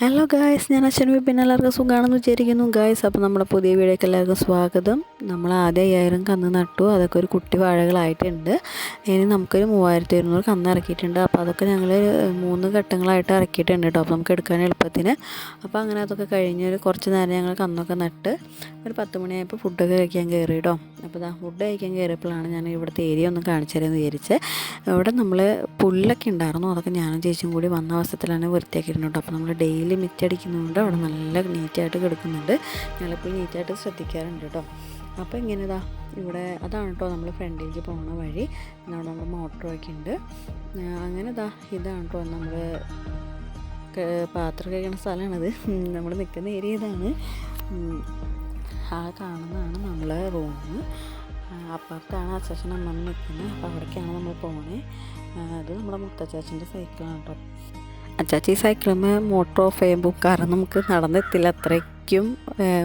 Hello guys, ഞാൻ അശ്വനി. പിന്നെ എല്ലാവർക്കും സുഖമാണെന്ന് വിചാരിക്കുന്നു ഗായ്സ്. അപ്പോൾ നമ്മുടെ പുതിയ വീഡിയോക്ക് എല്ലാവർക്കും സ്വാഗതം. നമ്മൾ ആദ്യം 5000 കന്ന് നട്ടു. അതൊക്കെ ഒരു കുട്ടി വാഴകളായിട്ടുണ്ട്. ഇനി നമുക്കൊരു 3200 കന്ന് ഇറക്കിയിട്ടുണ്ട്. അപ്പോൾ അതൊക്കെ ഞങ്ങൾ 3 ഘട്ടങ്ങളായിട്ട് ഇറക്കിയിട്ടുണ്ട് കേട്ടോ, അപ്പോൾ നമുക്ക് എടുക്കാൻ എളുപ്പത്തിന്. അപ്പോൾ അങ്ങനെ അതൊക്കെ കഴിഞ്ഞ് കുറച്ച് നേരം ഞങ്ങൾ കന്നൊക്കെ നട്ട് ഒരു 10 മണിയായപ്പോൾ ഫുഡൊക്കെ കഴിക്കാൻ കയറി കേട്ടോ. അപ്പോൾ ഫുഡ് കഴിക്കാൻ കയറിയപ്പോഴാണ് ഞാൻ ഇവിടുത്തെ ഏരിയ ഒന്ന് കാണിച്ചു തരാമെന്ന് വിചാരിച്ചത്. ഇവിടെ നമ്മൾ പുല്ലൊക്കെ ഉണ്ടായിരുന്നു, അതൊക്കെ ഞാനും ചേച്ചിയും കൂടി വന്ന അവസരത്തിലാണ് വൃത്തിയാക്കിയിട്ടുണ്ട് കേട്ടോ. അപ്പോൾ നമ്മൾ ഡെയിലി മിറ്റടിക്കുന്നതുകൊണ്ട് അവിടെ നല്ല നീറ്റായിട്ട് കിടക്കുന്നുണ്ട്. ഞങ്ങളിപ്പോൾ നീറ്റായിട്ട് ശ്രദ്ധിക്കാറുണ്ട് കേട്ടോ. അപ്പോൾ ഇങ്ങനെതാ ഇവിടെ അതാണ് കേട്ടോ നമ്മൾ ഫ്രണ്ടിലേക്ക് പോകുന്ന വഴി. അവിടെ നമ്മുടെ മോട്ടറൊക്കെ ഉണ്ട്. അങ്ങനെ ഇതാണ് കേട്ടോ നമ്മൾ പാത്രം കഴിക്കുന്ന സ്ഥലമാണിത്. നമ്മൾ നിൽക്കുന്ന ഏരിയ ഇതാണ്. ആ കാണുന്നതാണ് നമ്മളെ റൂം. അപ്പുറത്താണ് അച്ചാച്ചൻ അമ്മ നിൽക്കുന്നത്. അപ്പോൾ അവിടേക്കാണ് നമ്മൾ പോകണേ. അത് നമ്മുടെ മുത്തച്ചാച്ചൻ്റെ സൈക്കിളാണ് കേട്ടോ. അച്ചാച്ചി സൈക്കിളുമ്പോൾ മോട്ടർ ഓഫ് ചെയ്യുമ്പോൾ കാരണം നമുക്ക് നടന്നെത്തില്ല, അത്രയ്ക്കും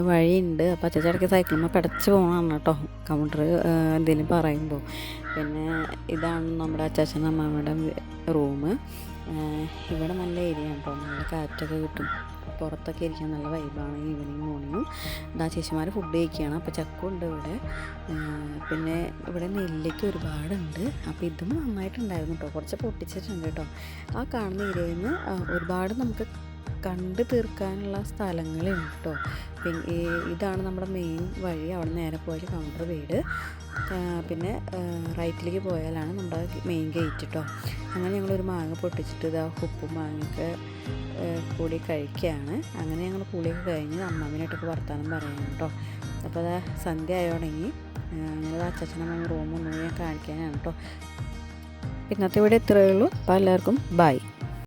വഴിയുണ്ട്. അപ്പോൾ അച്ചാച്ചിടയ്ക്ക് സൈക്കിളുമ്പോൾ പിടച്ച് പോകണമെന്ന് കേട്ടോ കൗണ്ടർ എന്തെങ്കിലും പറയുമ്പോൾ. പിന്നെ ഇതാണ് നമ്മുടെ അച്ചാച്ചൻ അമ്മയുടെ റൂം. ഇവിടെ നല്ല ഏരിയ കേട്ടോ, നല്ല കാറ്റൊക്കെ കിട്ടും. പുറത്തൊക്കെ ഇരിക്കാൻ നല്ല വൈബാണ് ഈവനിങ് മോർണിംഗും. ചേച്ചിമാർ ഫുഡ് കഴിക്കുകയാണ്. അപ്പോൾ ചക്കുണ്ട് ഇവിടെ. പിന്നെ ഇവിടെ നെല്ലിക്ക ഒരുപാടുണ്ട്. അപ്പോൾ ഇതും നന്നായിട്ടുണ്ടായിരുന്നു കേട്ടോ, കുറച്ച് പൊട്ടിച്ചിട്ടുണ്ട് കേട്ടോ. ആ കാണുന്ന ഏരിയയിൽ നിന്ന് ഒരുപാട് നമുക്ക് കണ്ട് തീർക്കാനുള്ള സ്ഥലങ്ങളുണ്ട് കേട്ടോ. പിന്നെ ഇതാണ് നമ്മുടെ മെയിൻ വഴി. അവിടെ നേരെ പോയാൽ കൗണ്ടർ വീട്. പിന്നെ റൈറ്റിലേക്ക് പോയാലാണ് നമ്മുടെ മെയിൻ ഗേറ്റ് കേട്ടോ. അങ്ങനെ ഞങ്ങളൊരു മാങ്ങ പൊട്ടിച്ചിട്ട് ഉപ്പും മാങ്ങയൊക്കെ കൂടി കഴിക്കുകയാണ്. അങ്ങനെ ഞങ്ങൾ കൂടിയൊക്കെ കഴിഞ്ഞ് അമ്മാവിനായിട്ടൊക്കെ വർത്താനം പറയാം കേട്ടോ. അപ്പോൾ സന്ധ്യ ആയോടെങ്കിൽ ഞങ്ങൾ അച്ചാച്ചനമ്മ റൂമൊന്നും ഞാൻ കാണിക്കാനാണ് കേട്ടോ. ഇന്നത്തെ ഇവിടെ ഇത്രയേ ഉള്ളൂ. അപ്പോൾ എല്ലാവർക്കും ബൈ.